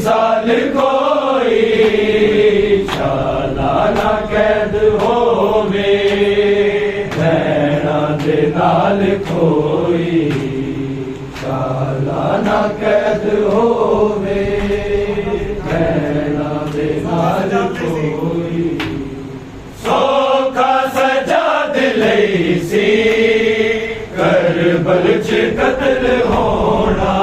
साल कोई चालाना कैद होवे रहना दे नाल कोई चालाना कैद होवे रहना दे नाल कोई सोखा सजा दिलई सी करबल च कत्ल होना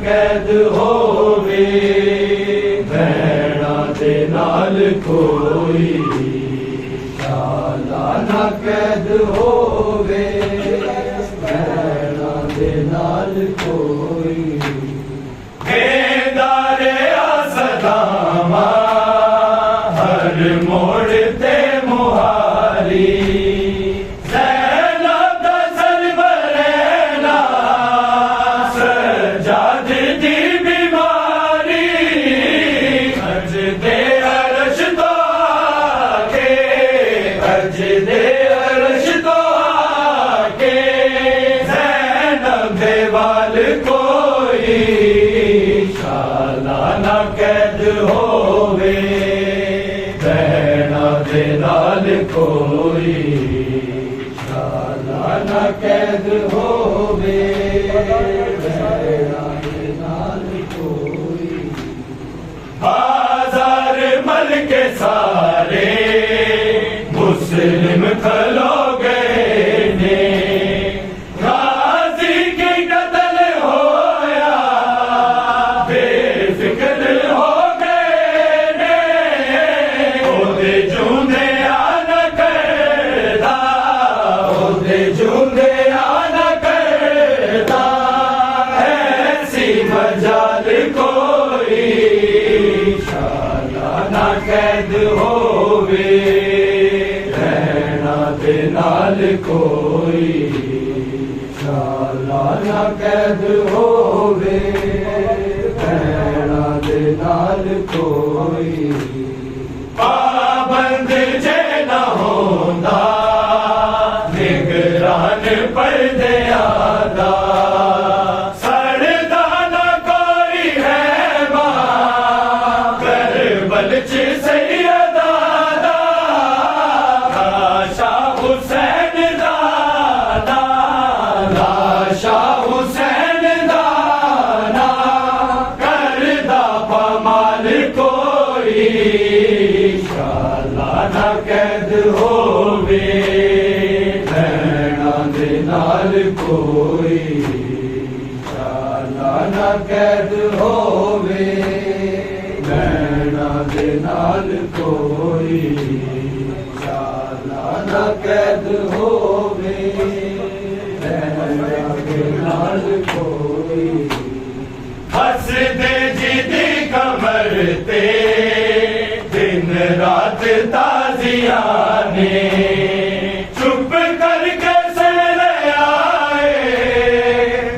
कैद होवे रहना दे नाल कोई चालाना कैद होवे रहना दे नाल कोई बेदारे आसदामा हर मोड़ ते मुहारी कोई चालाना कैद होवे रहना दे नाल कोई चालाना कैद होवे रहना दे नाल कोई बाजार मल के सारे मुस्लिम खलो गए ने कैद होवे रहना दे नाल कोई चालाना कैद होवे रहना दे नाल कोई पाबंद जे न होंदा निगरान पर्दिया दा चालाना कैद होवे रहना दे नाल कोई चालाना कैद होवे रहना दे नाल कोई चालाना कैद होवे रहना दे नाल कोई हंस दे जिदी कमर ते दिन रात ताजिया ने चुप करके सर आए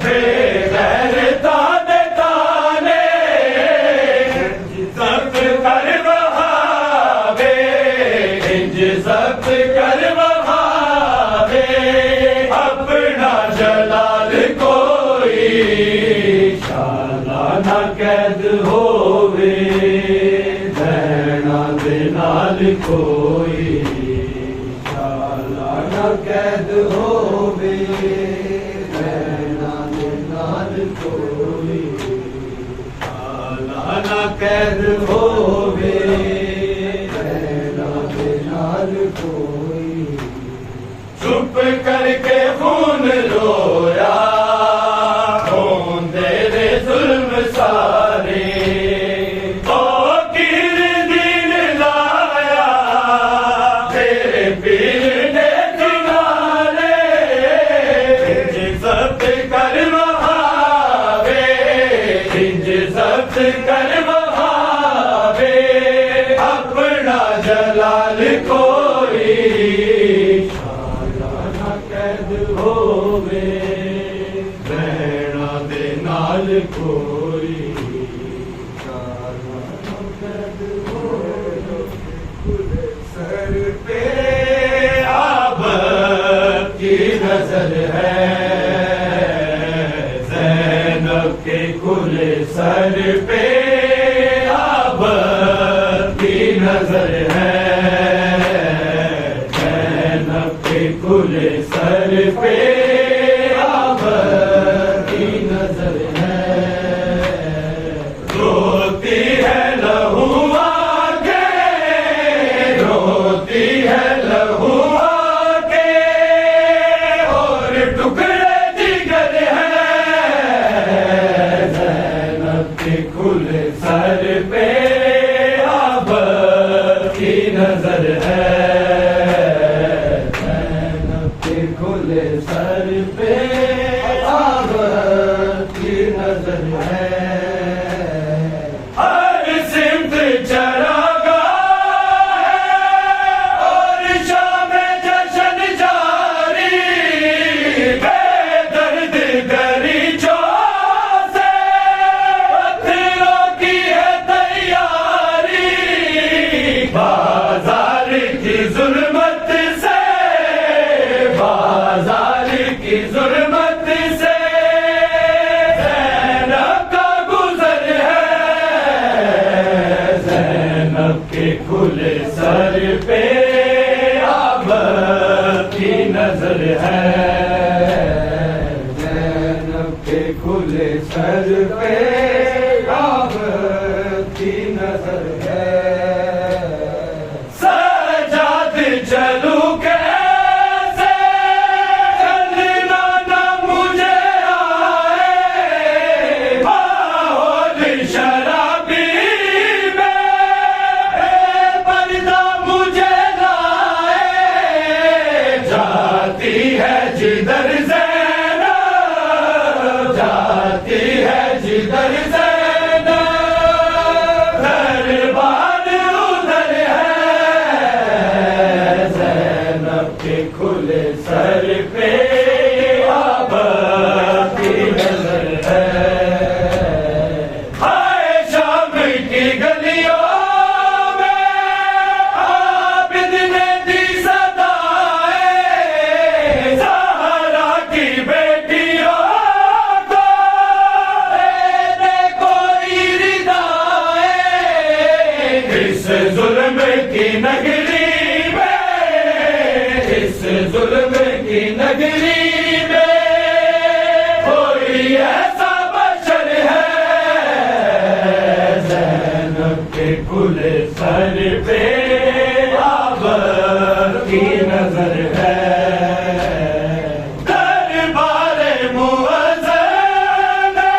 बेगैरता दे ताने जब्त कर बहावे इंज जब्त कर बहावे अपना जलाल कोई चालाना कैद होवे नाल कोई चालाना कैद होवे रहना दे नाल कोई चालाना कैद होवे रहना दे नाल कोई चुप करके खून रोया होंदे रे जुल्म सारे पीर ने कैद होवे रहना दे नाल कोई कैद होवे सर पे अब की नजर है ज़ैनब के खुले सर पे अब की नजर है खुले सर पे अब की नजर है रोती है लहू आके रोती है लहू आके और टुकड़े जिगर है ज़ैनब के खुले सर पे अब की नजर है खुले सर पे अब की नजर है हर सिमत चरागा है और शाम जश्न जारी बेदर्द गरीचों से पत्थरों की है तैयारी बाजार की जुल्मत से बाजार की जुल्मत से ज़ैनब का गुजर है ज़ैनब के खुले सर पे अब की नजर है ज़ैनब के खुले सर पे अब की नजर है सजाद चलू के जिधर ज़ैनब जाती है जिधर ज़ैनब दरबार उधर है ज़ैनब के खुले सर पे अब की नजर है हाय शाम की गलियों जुल्म की नगरी में इस जुल्म की नगरी में कोई ऐसा बशर है ज़ैनब के खुले सर पे अब की नजर है दरबार मुअज़्ज़म ने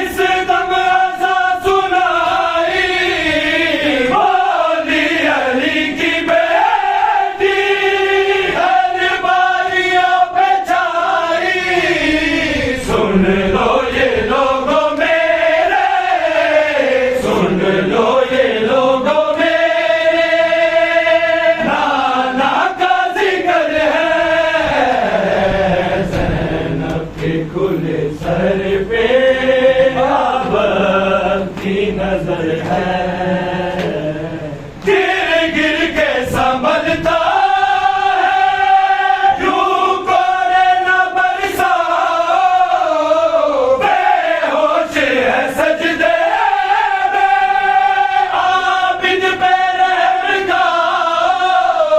इस दम अज़ा सुनाई अली की बेटी हर बारियों पे छाई सुन लो ये लोगों मेरे सुन लो ये लोगों मेरे नाना का जिक्र है ज़ैनब के खुले सर पे अब की नजर है संभलता है यूं कोरे न बरसाओ बेहोश है सजदे में आबिद पे रहम गाओ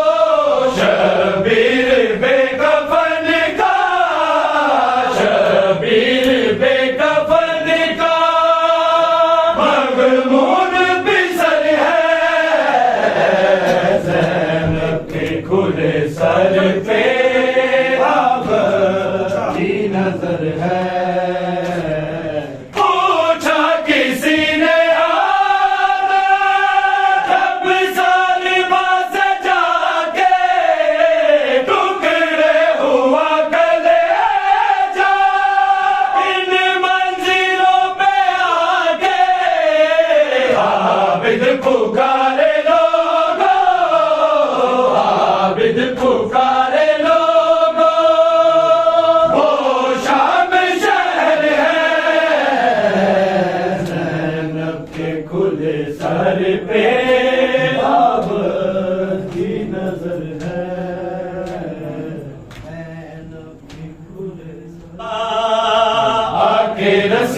शबीर बेकफन का शबीर बेकफन का मगमून बिसर है खुले सर पे अब की नजर है पूछा किसी ने जब सालिमा से जाके टुकड़े हुआ गले जा इन मंजिलों पे आके आबिद पुकारे लोगो आबिद पुकारे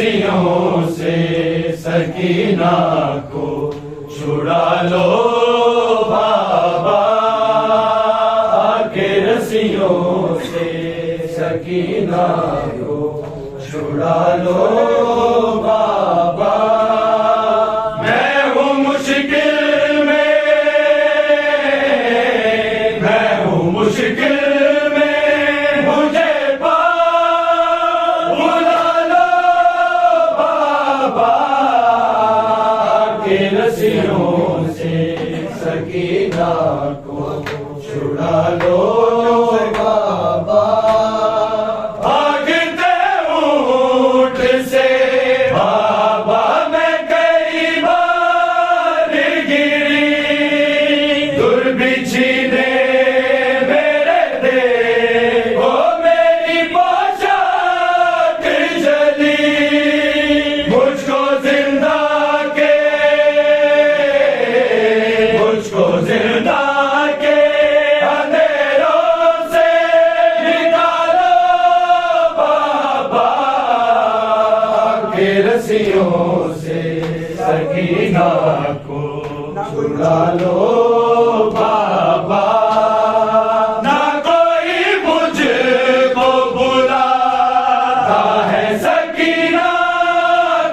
रस्सियों से सकीना को छुड़ा लो बाबा, आके रस्सियों से सकीना को छुड़ा लो बाबा। मैं हूँ मुश्किल में, मैं हूँ मुश्किल में, मुझे पार बुला लो बाबा, के रस्सियों से सकीना को छुड़ा लो बाबा। भागते ऊंट से बाबा मैं कई बार गिरी, दुर्बिछी ने मेरे दे ओ मेरी पोशाक जली, मुझको जिंदा के, मुझको जिंदा के अंधेरों से निकालो बाबा, के रस्सियों से सकीना को छुड़ा लो बाबा। ना कोई मुझको बुलाता है सकीना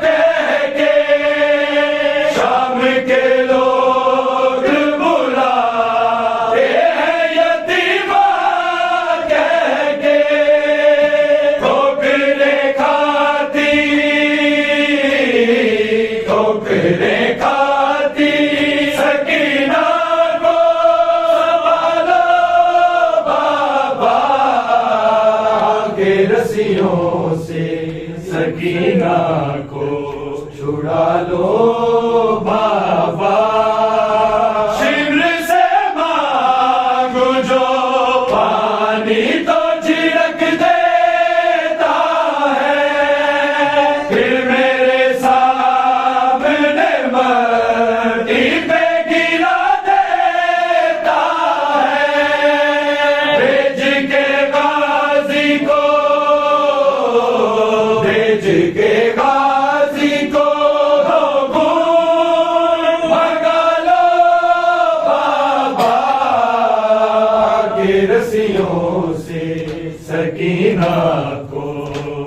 कह के, शाम के लोग बुलाते हैं यतीमा कह के, ठोकरे खाती, ठोकरे खाती सकीना को संभालो बाबा, के रस्सियों से सकीना को छुड़ा लो बाबा। शिमर से मांगो जो पानी तो छिड़क देता है, फिर मेरे सामने मट्टी पे गिरा देता है। भेज के गाजी को, भेज के गाजी को खून भगा लो बाबा, के रस्सियों से सकीना को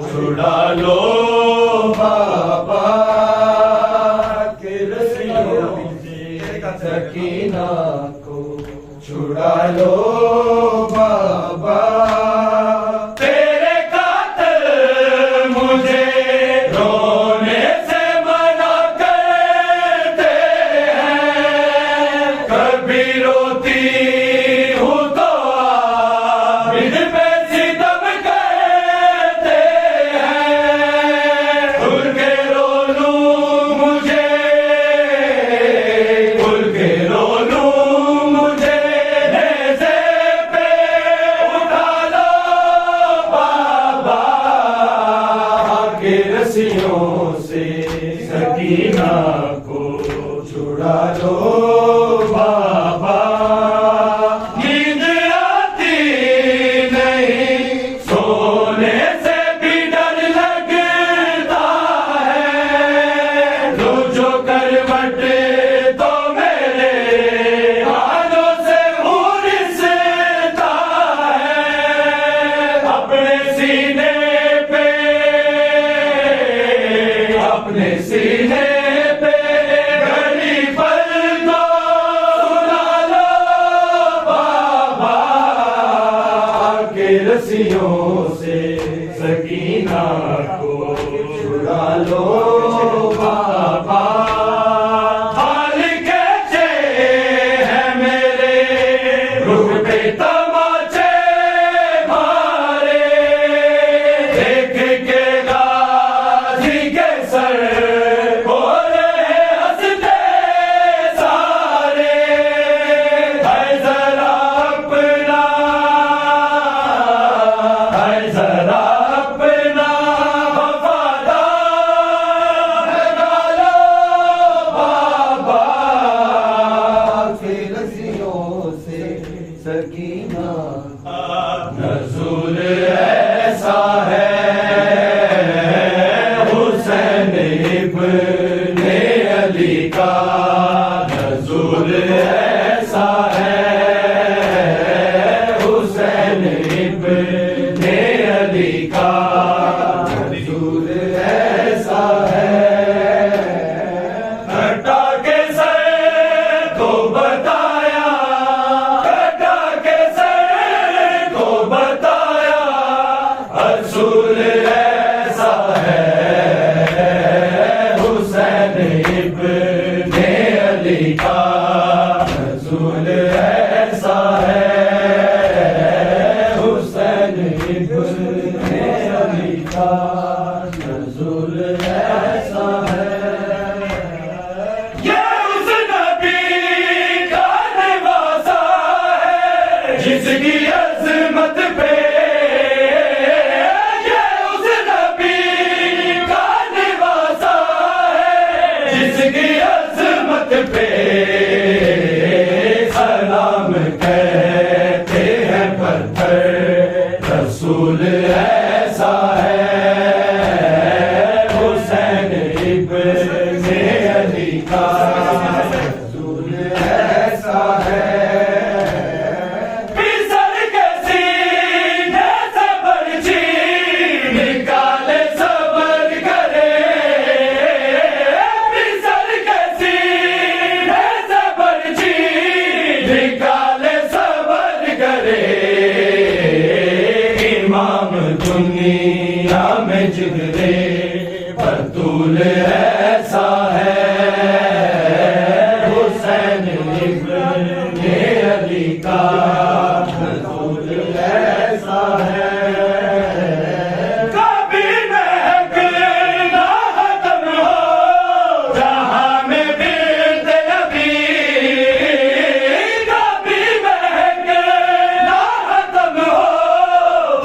छुड़ा लो बाबा, के रस्सियों से सकीना को छुड़ा लो बाबा। तेरे कातिल मुझे रोने से मना करते हैं, कभी रोती हूँ तो आबिद पे सितम करते हैं। खुल के रो लूं मुझे, खुल के रो लूं मुझे, नेज़े पे उठा लो बाबा, के रस्सियों से सकीना को छुड़ा लो बाबा। नींद आती नहीं, सोने से भी डर लगता है, जो करवट तो मेरे हाथों से उड़ता है। अपने सीने पे, अपने सीने पे घड़ी पल को सुला लो बाबा, के रस्सियों से सकीना को छुड़ा लो बाबा। हाल कैसे है मेरे रुख पे तमाचे मारे, देख के गाजी के सर हो रहे हंसते सारे। है जरा अपना, है जरा अपना वफादार लगा लो बाबा, के रस्सियों से सकीना। नज़ुल ऐसा है हुसैन को बताया असूल ऐसा है हुसैन इब्ने अली का असूल ऐसा है हुसैन इब्ने अली का असूल ऐसा है। ये उस नबी का नवासा है जिसकी अज़मत पे ये उस नबी का नवासा है जिसकी अज़मत पे सलाम कहते हैं पत्थर रसूल ऐसा है हुसैन इब्ने अली का रसूल ऐसा है। पिसर के सीने से बर्छी निकाले सबर करे पिसर के सीने से बर्छी निकाले सबर करे इमाम दुनिया में जिगरे बतूल ऐसा है हुसैन इब्ने अली का बतूल ऐसा है। कभी महकना खत्म हो जहां में बिरते नबी कभी महकना खत्म हो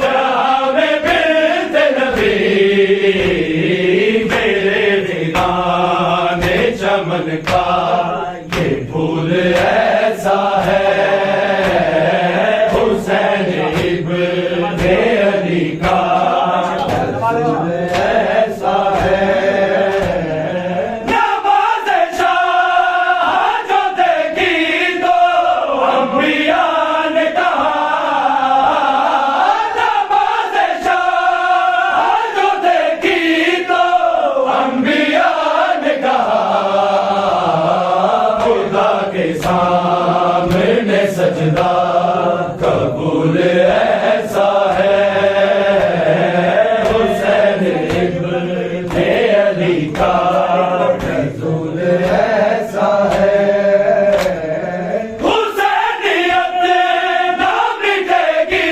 जहां में बिरते नबी मेरे दीवाने चमन का ये फूल ऐसा है हुसैन इब्ने अली का फूल ऐसा है। नवाज़ शाह जो देखी तो अंबिया ने कहा नवाज़ शाह जो देखी तो अंबिया ने कहा खुदा के सामने सजदा कबूल ऐसा है हुसैन इब्ने अली का रसूल ऐसा है। हुसैनियत ना मिटेगी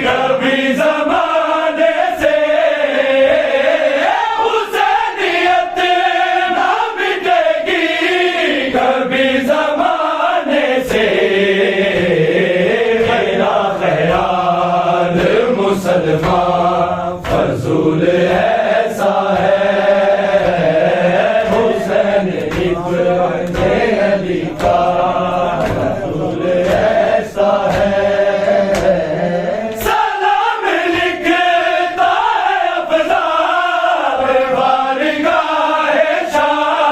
कभी ज़माने से हुसैनियत ना मिटेगी कभी ज़माने से मेरा ख्याल मुसलमान फजूल ऐसा है हुसैन इब्ने अली का रसूल ऐसा है। सलाम लिखता है अफ़ज़ाल बारगाहे शाम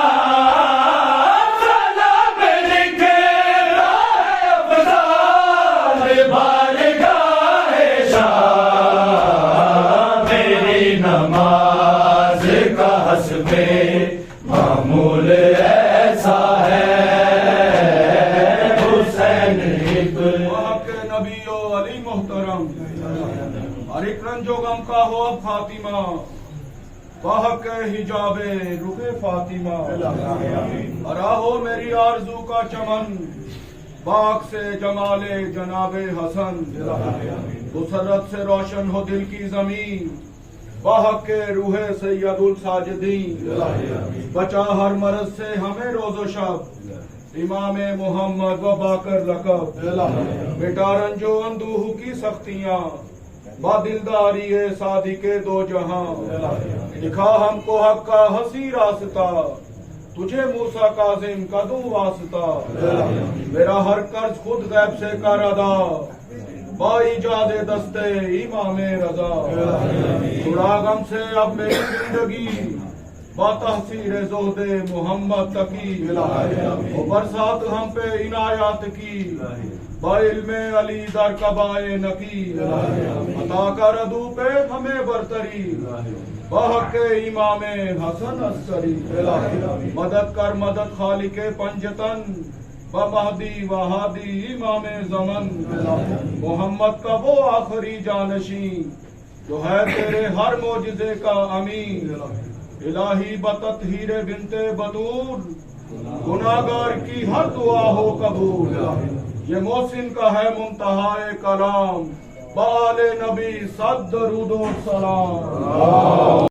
सलाम लिखता है अफ़ज़ाल बारगाहे शाम मेरी नमाज का हस्बे मामूल ऐसा है हुसैन इब्ने आपके नबीओ अली मोहतरम हर एक रंजो गम का हो अब खातिमा बाहक हिजाबे रुखे फातिमा हरा हो मेरी आरजू का चमन बाग से जमाले जनाबे हसन मुसरत से रोशन हो दिल की जमीन बाहक के रूहे सैयदुल साजिदीन बचा हर मरज से हमें रोजो शब इमाम मोहम्मद व बाकर लकब मिटा रंजो अंदूह की सख्तियां बादिलदारी सादी के दो जहां दिखा हमको हक का हसी रास्ता तुझे मूसा काजिम का दूं वास्ता मेरा हर कर्ज खुद गैब से कर अदा बाई जादे दस्ते इमाम रजा छुड़ा गम से अब मेरी जिंदगी बातहसीर जोहदे मोहम्मद तकी वो बरसात हम पे इनायात की बाइल्मे अली दर कबाए नकी अता कर अदू पे हमें बरतरी बहके इमामे हसन अस्करी मदद कर मदद खालिके पंजतन बमहदी वहादी इमाम ज़मन मोहम्मद का वो आखिरी जानशी जो है तेरे हर मोजिज़े का अमीन। इलाही बततहीरे बिनते बतूल गुनाहगार की हर दुआ हो कबूल। ये मोहसिन का है मुंतहाए कलाम बाले नबी सद दरूद व सलाम।